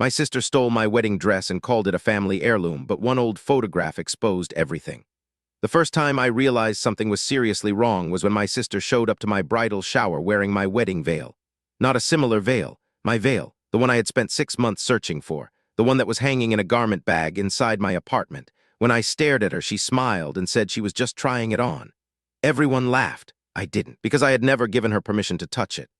My sister stole my wedding dress and called it a family heirloom, but one old photograph exposed everything. The first time I realized something was seriously wrong was when my sister showed up to my bridal shower wearing my wedding veil. Not a similar veil, my veil, the one I had spent 6 months searching for, the one that was hanging in a garment bag inside my apartment. When I stared at her, she smiled and said she was just trying it on. Everyone laughed. I didn't, because I had never given her permission to touch it.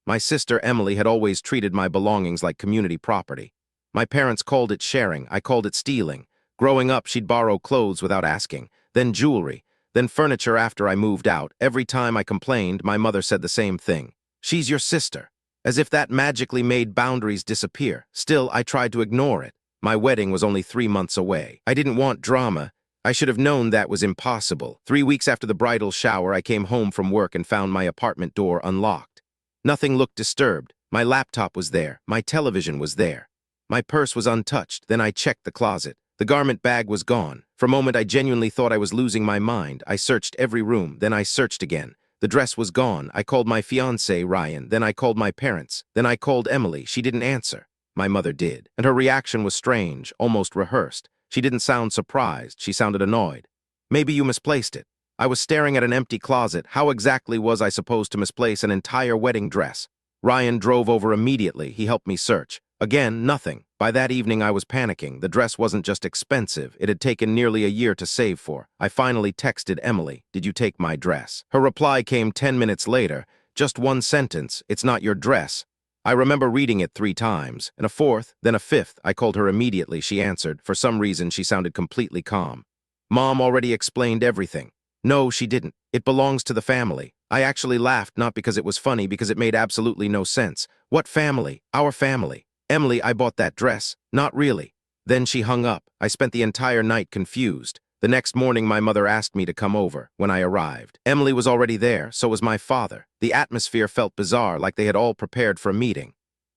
My sister, Emily, had always treated my belongings like community property. My parents called it sharing, I called it stealing. Growing up, she'd borrow clothes without asking, then jewelry, then furniture after I moved out. Every time I complained, my mother said the same thing. She's your sister. As if that magically made boundaries disappear. Still, I tried to ignore it. My wedding was only 3 months away. I didn't want drama. I should have known that was impossible. 3 weeks after the bridal shower, I came home from work and found my apartment door unlocked. Nothing looked disturbed. My laptop was there. My television was there. My purse was untouched. Then I checked the closet. The garment bag was gone. For a moment, I genuinely thought I was losing my mind. I searched every room. Then I searched again. The dress was gone. I called my fiancé, Ryan. Then I called my parents. Then I called Emily. She didn't answer. My mother did. And her reaction was strange, almost rehearsed. She didn't sound surprised. She sounded annoyed. Maybe you misplaced it. I was staring at an empty closet. How exactly was I supposed to misplace an entire wedding dress? Ryan drove over immediately. He helped me search. Again, nothing. By that evening, I was panicking. The dress wasn't just expensive. It had taken nearly a year to save for. I finally texted Emily, "Did you take my dress?" Her reply came 10 minutes later. Just one sentence, "It's not your dress." I remember reading it 3 times, and a fourth, then a fifth. I called her immediately. She answered. For some reason, she sounded completely calm. "Mom already explained everything." No, she didn't. It belongs to the family. I actually laughed, not because it was funny, because it made absolutely no sense. What family? Our family. Emily, I bought that dress. Not really. Then she hung up. I spent the entire night confused. The next morning, my mother asked me to come over. When I arrived, Emily was already there, so was my father. The atmosphere felt bizarre, like they had all prepared for a meeting.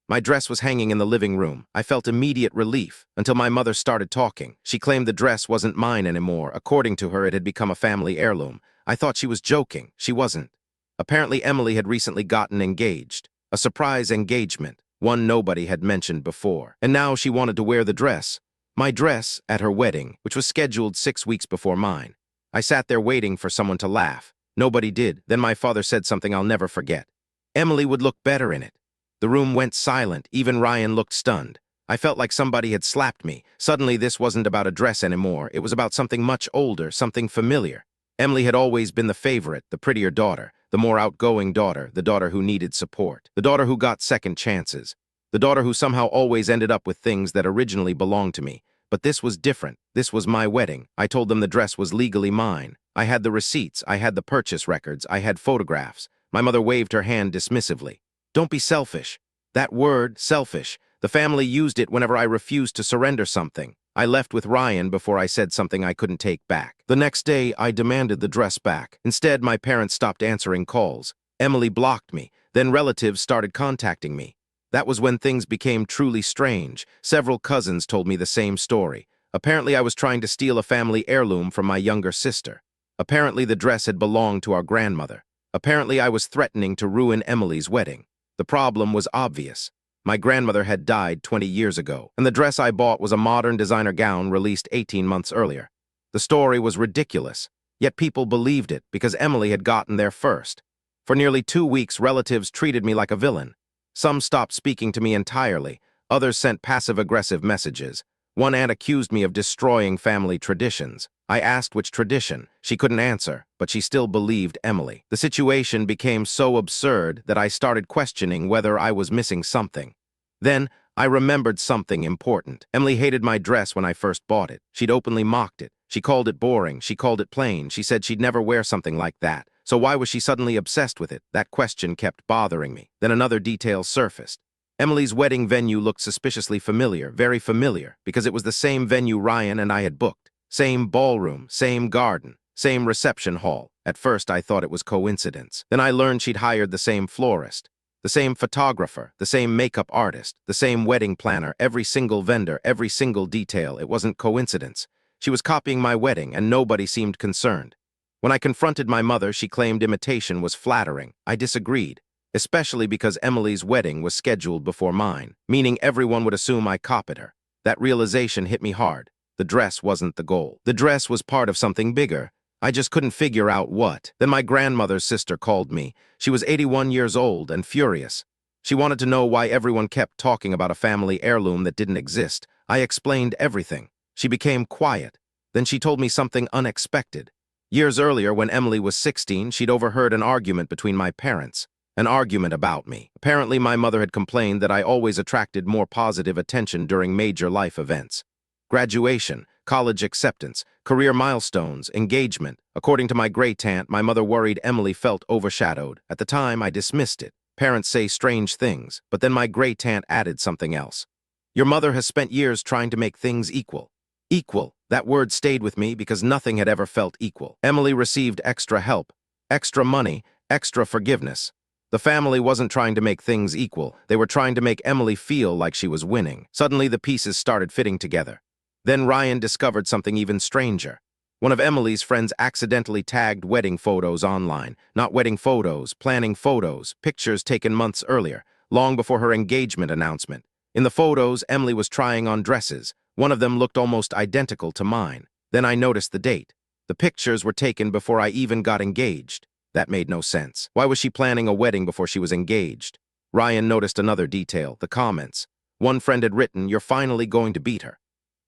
My dress was hanging in the living room. I felt immediate relief, until my mother started talking. She claimed the dress wasn't mine anymore. According to her, it had become a family heirloom. I thought she was joking. She wasn't. Apparently, Emily had recently gotten engaged. A surprise engagement, one nobody had mentioned before. And now she wanted to wear the dress. My dress, at her wedding, which was scheduled 6 weeks before mine. I sat there waiting for someone to laugh. Nobody did. Then my father said something I'll never forget. Emily would look better in it. The room went silent. Even Ryan looked stunned. I felt like somebody had slapped me. Suddenly, this wasn't about a dress anymore. It was about something much older, something familiar. Emily had always been the favorite, the prettier daughter, the more outgoing daughter, the daughter who needed support, the daughter who got second chances, the daughter who somehow always ended up with things that originally belonged to me. But this was different. This was my wedding. I told them the dress was legally mine. I had the receipts. I had the purchase records. I had photographs. My mother waved her hand dismissively. Don't be selfish. That word, selfish, the family used it whenever I refused to surrender something. I left with Ryan before I said something I couldn't take back. The next day, I demanded the dress back. Instead, my parents stopped answering calls. Emily blocked me. Then relatives started contacting me. That was when things became truly strange. Several cousins told me the same story. Apparently, I was trying to steal a family heirloom from my younger sister. Apparently, the dress had belonged to our grandmother. Apparently, I was threatening to ruin Emily's wedding. The problem was obvious. My grandmother had died 20 years ago, and the dress I bought was a modern designer gown released 18 months earlier. The story was ridiculous, yet people believed it because Emily had gotten there first. For nearly 2 weeks, relatives treated me like a villain. Some stopped speaking to me entirely. Others sent passive-aggressive messages. One aunt accused me of destroying family traditions. I asked which tradition. She couldn't answer, but she still believed Emily. The situation became so absurd that I started questioning whether I was missing something. Then, I remembered something important. Emily hated my dress when I first bought it. She'd openly mocked it. She called it boring. She called it plain. She said she'd never wear something like that. So why was she suddenly obsessed with it? That question kept bothering me. Then another detail surfaced. Emily's wedding venue looked suspiciously familiar, very familiar, because it was the same venue Ryan and I had booked. Same ballroom, same garden, same reception hall. At first, I thought it was coincidence. Then I learned she'd hired the same florist, the same photographer, the same makeup artist, the same wedding planner, every single vendor, every single detail. It wasn't coincidence. She was copying my wedding, and nobody seemed concerned. When I confronted my mother, she claimed imitation was flattering. I disagreed. especially because Emily's wedding was scheduled before mine, meaning everyone would assume I copied her. That realization hit me hard. The dress wasn't the goal. The dress was part of something bigger. I just couldn't figure out what. Then my grandmother's sister called me. She was 81 years old and furious. She wanted to know why everyone kept talking about a family heirloom that didn't exist. I explained everything. She became quiet. Then she told me something unexpected. Years earlier, when Emily was 16, she'd overheard an argument between my parents. An argument about me. Apparently, my mother had complained that I always attracted more positive attention during major life events. Graduation, college acceptance, career milestones, engagement. According to my great-aunt, my mother worried Emily felt overshadowed. At the time, I dismissed it. Parents say strange things, but then my great-aunt added something else. Your mother has spent years trying to make things equal. Equal. That word stayed with me because nothing had ever felt equal. Emily received extra help, extra money, extra forgiveness. The family wasn't trying to make things equal. They were trying to make Emily feel like she was winning. Suddenly, the pieces started fitting together. Then Ryan discovered something even stranger. One of Emily's friends accidentally tagged wedding photos online. Not wedding photos, planning photos, pictures taken months earlier, long before her engagement announcement. In the photos, Emily was trying on dresses. One of them looked almost identical to mine. Then I noticed the date. The pictures were taken before I even got engaged. That made no sense. Why was she planning a wedding before she was engaged? Ryan noticed another detail, the comments. One friend had written, "You're finally going to beat her."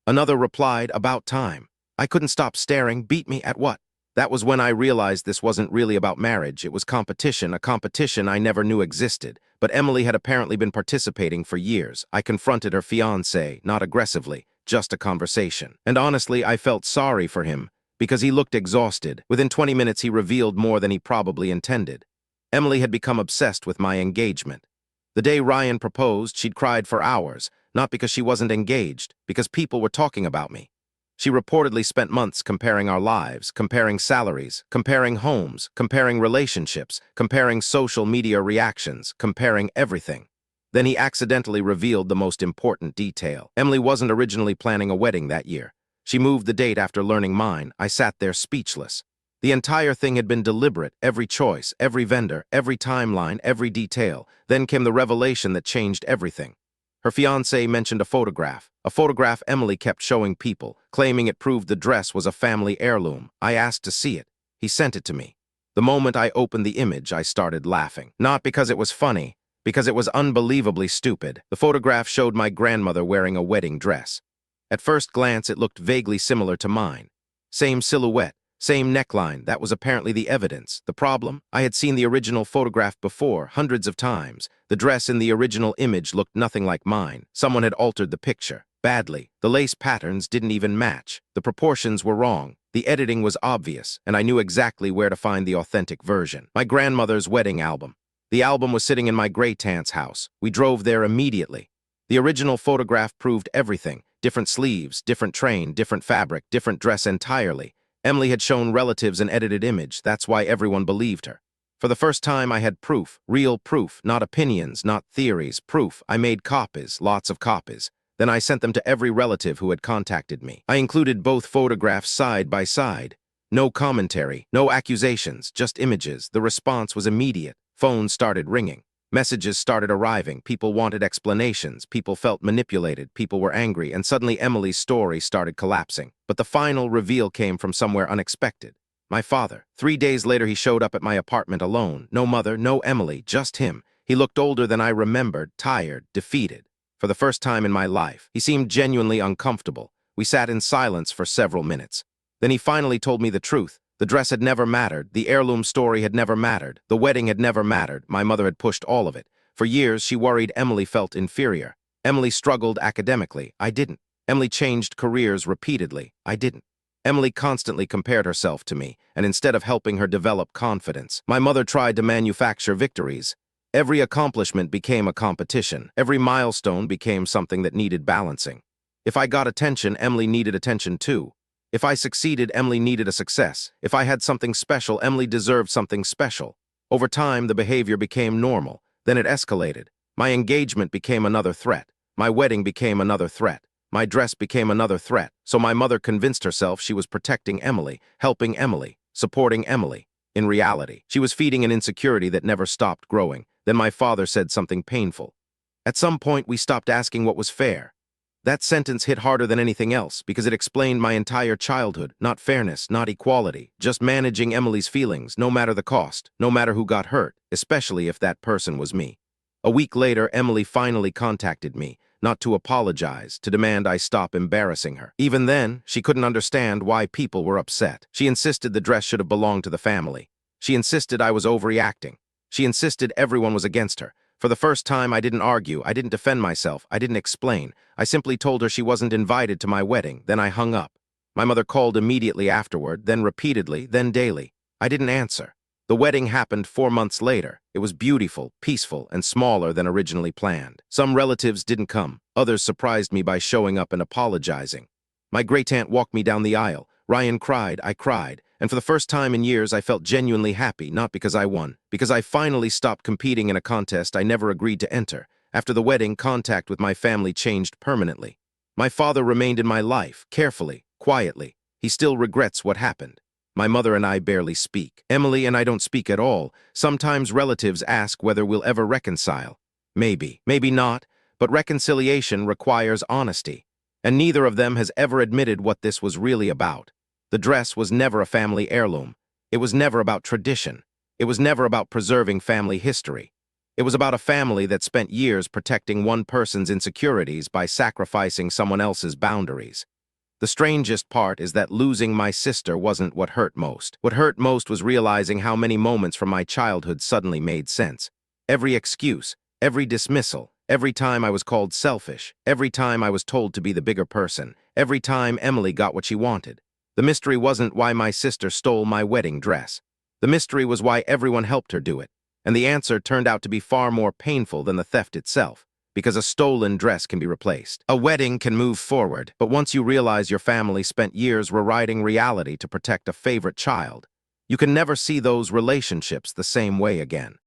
Another replied, "About time." I couldn't stop staring. Beat me at what? That was when I realized this wasn't really about marriage. It was competition, a competition I never knew existed. But Emily had apparently been participating for years. I confronted her fiancé, not aggressively, just a conversation. And honestly, I felt sorry for him, because he looked exhausted. Within 20 minutes, he revealed more than he probably intended. Emily had become obsessed with my engagement. The day Ryan proposed, she'd cried for hours, not because she wasn't engaged, because people were talking about me. She reportedly spent months comparing our lives, comparing salaries, comparing homes, comparing relationships, comparing social media reactions, comparing everything. Then he accidentally revealed the most important detail. Emily wasn't originally planning a wedding that year. She moved the date after learning mine. I sat there speechless. The entire thing had been deliberate, every choice, every vendor, every timeline, every detail. Then came the revelation that changed everything. Her fiancé mentioned a photograph Emily kept showing people, claiming it proved the dress was a family heirloom. I asked to see it. He sent it to me. The moment I opened the image, I started laughing. Not because it was funny, because it was unbelievably stupid. The photograph showed my grandmother wearing a wedding dress. At first glance, it looked vaguely similar to mine. Same silhouette, same neckline. That was apparently the evidence. The problem? I had seen the original photograph before, hundreds of times. The dress in the original image looked nothing like mine. Someone had altered the picture. Badly. The lace patterns didn't even match. The proportions were wrong. The editing was obvious, and I knew exactly where to find the authentic version. My grandmother's wedding album. The album was sitting in my great-aunt's house. We drove there immediately. The original photograph proved everything. Different sleeves, different train, different fabric, different dress entirely. Emily had shown relatives an edited image. That's why everyone believed her. For the first time, I had proof, real proof, not opinions, not theories, proof. I made copies, lots of copies. Then I sent them to every relative who had contacted me. I included both photographs side by side. No commentary, no accusations, just images. The response was immediate. Phones started ringing. Messages started arriving. People wanted explanations. People felt manipulated. People were angry. And suddenly Emily's story started collapsing. But the final reveal came from somewhere unexpected. My father. 3 days later, he showed up at my apartment alone. No mother, no Emily, just him. He looked older than I remembered, tired, defeated. For the first time in my life, he seemed genuinely uncomfortable. We sat in silence for several minutes. Then he finally told me the truth. The dress had never mattered. The heirloom story had never mattered. The wedding had never mattered. My mother had pushed all of it. For years, she worried Emily felt inferior. Emily struggled academically. I didn't. Emily changed careers repeatedly. I didn't. Emily constantly compared herself to me, and instead of helping her develop confidence, my mother tried to manufacture victories. Every accomplishment became a competition. Every milestone became something that needed balancing. If I got attention, Emily needed attention too. If I succeeded, Emily needed a success. If I had something special, Emily deserved something special. Over time, the behavior became normal. Then it escalated. My engagement became another threat. My wedding became another threat. My dress became another threat. So my mother convinced herself she was protecting Emily, helping Emily, supporting Emily. In reality, she was feeding an insecurity that never stopped growing. Then my father said something painful. At some point, we stopped asking what was fair. That sentence hit harder than anything else because it explained my entire childhood, not fairness, not equality, just managing Emily's feelings, no matter the cost, no matter who got hurt, especially if that person was me. A week later, Emily finally contacted me, not to apologize, to demand I stop embarrassing her. Even then, she couldn't understand why people were upset. She insisted the dress should have belonged to the family. She insisted I was overreacting. She insisted everyone was against her. For the first time, I didn't argue, I didn't defend myself, I didn't explain. I simply told her she wasn't invited to my wedding, then I hung up. My mother called immediately afterward, then repeatedly, then daily. I didn't answer. The wedding happened 4 months later. It was beautiful, peaceful, and smaller than originally planned. Some relatives didn't come. Others surprised me by showing up and apologizing. My great-aunt walked me down the aisle. Ryan cried, I cried. And for the first time in years, I felt genuinely happy, not because I won, because I finally stopped competing in a contest I never agreed to enter. After the wedding, contact with my family changed permanently. My father remained in my life, carefully, quietly. He still regrets what happened. My mother and I barely speak. Emily and I don't speak at all. Sometimes relatives ask whether we'll ever reconcile. Maybe, maybe not, but reconciliation requires honesty. And neither of them has ever admitted what this was really about. The dress was never a family heirloom. It was never about tradition. It was never about preserving family history. It was about a family that spent years protecting one person's insecurities by sacrificing someone else's boundaries. The strangest part is that losing my sister wasn't what hurt most. What hurt most was realizing how many moments from my childhood suddenly made sense. Every excuse, every dismissal, every time I was called selfish, every time I was told to be the bigger person, every time Emily got what she wanted. The mystery wasn't why my sister stole my wedding dress. The mystery was why everyone helped her do it. And the answer turned out to be far more painful than the theft itself. Because a stolen dress can be replaced. A wedding can move forward, but once you realize your family spent years rewriting reality to protect a favorite child, you can never see those relationships the same way again.